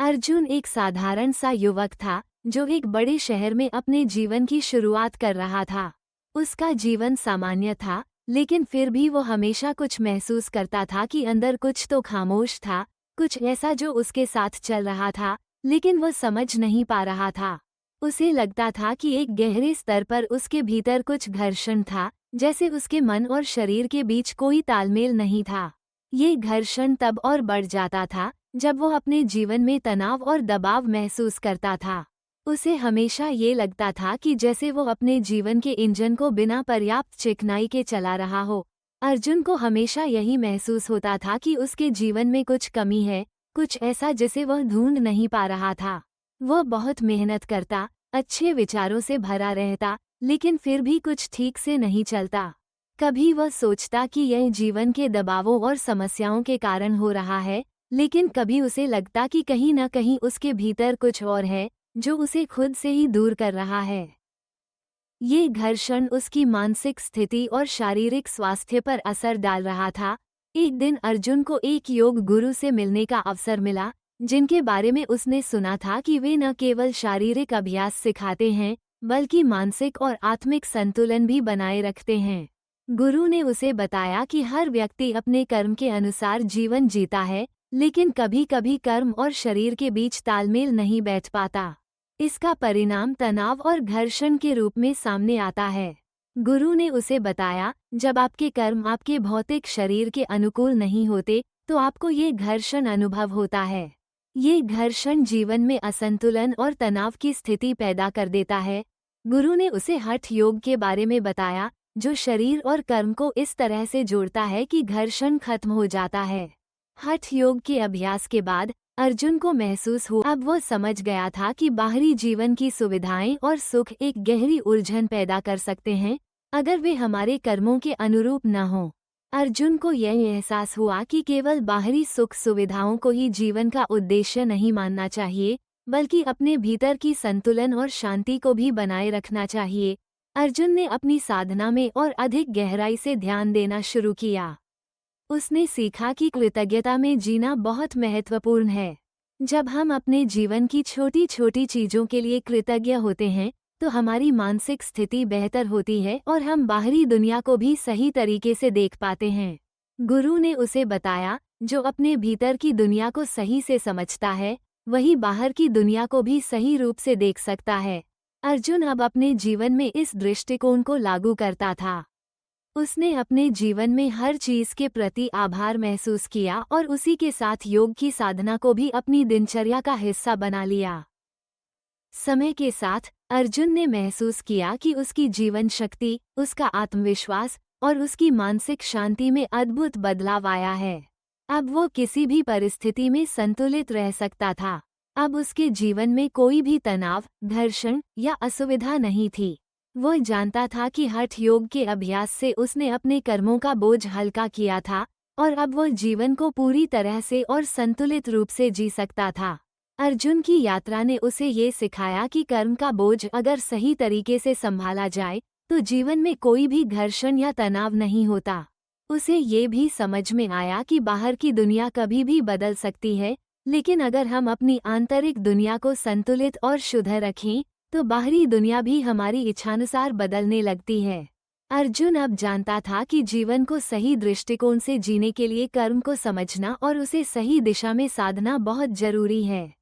अर्जुन एक साधारण सा युवक था जो एक बड़े शहर में अपने जीवन की शुरुआत कर रहा था। उसका जीवन सामान्य था, लेकिन फिर भी वो हमेशा कुछ महसूस करता था कि अंदर कुछ तो खामोश था, कुछ ऐसा जो उसके साथ चल रहा था, लेकिन वो समझ नहीं पा रहा था। उसे लगता था कि एक गहरे स्तर पर उसके भीतर कुछ घर्षण था, जैसे उसके मन और शरीर के बीच कोई तालमेल नहीं था। ये घर्षण तब और बढ़ जाता था जब वो अपने जीवन में तनाव और दबाव महसूस करता था। उसे हमेशा ये लगता था कि जैसे वो अपने जीवन के इंजन को बिना पर्याप्त चिकनाई के चला रहा हो। अर्जुन को हमेशा यही महसूस होता था कि उसके जीवन में कुछ कमी है, कुछ ऐसा जिसे वह ढूंढ नहीं पा रहा था। वह बहुत मेहनत करता, अच्छे विचारों से भरा रहता, लेकिन फिर भी कुछ ठीक से नहीं चलता। कभी वह सोचता कि यह जीवन के दबावों और समस्याओं के कारण हो रहा है, लेकिन कभी उसे लगता कि कहीं न कहीं उसके भीतर कुछ और है जो उसे खुद से ही दूर कर रहा है। ये घर्षण उसकी मानसिक स्थिति और शारीरिक स्वास्थ्य पर असर डाल रहा था। एक दिन अर्जुन को एक योग गुरु से मिलने का अवसर मिला, जिनके बारे में उसने सुना था कि वे न केवल शारीरिक अभ्यास सिखाते हैं, बल्कि मानसिक और आत्मिक संतुलन भी बनाए रखते हैं। गुरु ने उसे बताया कि हर व्यक्ति अपने कर्म के अनुसार जीवन जीता है, लेकिन कभी कभी कर्म और शरीर के बीच तालमेल नहीं बैठ पाता। इसका परिणाम तनाव और घर्षण के रूप में सामने आता है। गुरु ने उसे बताया, जब आपके कर्म आपके भौतिक शरीर के अनुकूल नहीं होते, तो आपको ये घर्षण अनुभव होता है। ये घर्षण जीवन में असंतुलन और तनाव की स्थिति पैदा कर देता है। गुरु ने उसे हठ योग के बारे में बताया, जो शरीर और कर्म को इस तरह से जोड़ता है कि घर्षण खत्म हो जाता है। हठ योग के अभ्यास के बाद अर्जुन को महसूस हुआ, अब वो समझ गया था कि बाहरी जीवन की सुविधाएं और सुख एक गहरी उलझन पैदा कर सकते हैं, अगर वे हमारे कर्मों के अनुरूप न हों। अर्जुन को यह एहसास हुआ कि केवल बाहरी सुख सुविधाओं को ही जीवन का उद्देश्य नहीं मानना चाहिए, बल्कि अपने भीतर की संतुलन और शांति को भी बनाए रखना चाहिए। अर्जुन ने अपनी साधना में और अधिक गहराई से ध्यान देना शुरू किया। उसने सीखा कि कृतज्ञता में जीना बहुत महत्वपूर्ण है। जब हम अपने जीवन की छोटी छोटी चीजों के लिए कृतज्ञ होते हैं, तो हमारी मानसिक स्थिति बेहतर होती है और हम बाहरी दुनिया को भी सही तरीके से देख पाते हैं। गुरु ने उसे बताया, जो अपने भीतर की दुनिया को सही से समझता है, वही बाहर की दुनिया को भी सही रूप से देख सकता है। अर्जुन अब अपने जीवन में इस दृष्टिकोण को लागू करता था। उसने अपने जीवन में हर चीज के प्रति आभार महसूस किया और उसी के साथ योग की साधना को भी अपनी दिनचर्या का हिस्सा बना लिया। समय के साथ अर्जुन ने महसूस किया कि उसकी जीवन शक्ति, उसका आत्मविश्वास और उसकी मानसिक शांति में अद्भुत बदलाव आया है। अब वो किसी भी परिस्थिति में संतुलित रह सकता था। अब उसके जीवन में कोई भी तनाव, घर्षण या असुविधा नहीं थी। वो जानता था कि हठ योग के अभ्यास से उसने अपने कर्मों का बोझ हल्का किया था और अब वो जीवन को पूरी तरह से और संतुलित रूप से जी सकता था। अर्जुन की यात्रा ने उसे ये सिखाया कि कर्म का बोझ अगर सही तरीके से संभाला जाए, तो जीवन में कोई भी घर्षण या तनाव नहीं होता। उसे ये भी समझ में आया कि बाहर की दुनिया कभी भी बदल सकती है, लेकिन अगर हम अपनी आंतरिक दुनिया को संतुलित और शुद्ध रखें, तो बाहरी दुनिया भी हमारी इच्छानुसार बदलने लगती है। अर्जुन अब जानता था कि जीवन को सही दृष्टिकोण से जीने के लिए कर्म को समझना और उसे सही दिशा में साधना बहुत जरूरी है।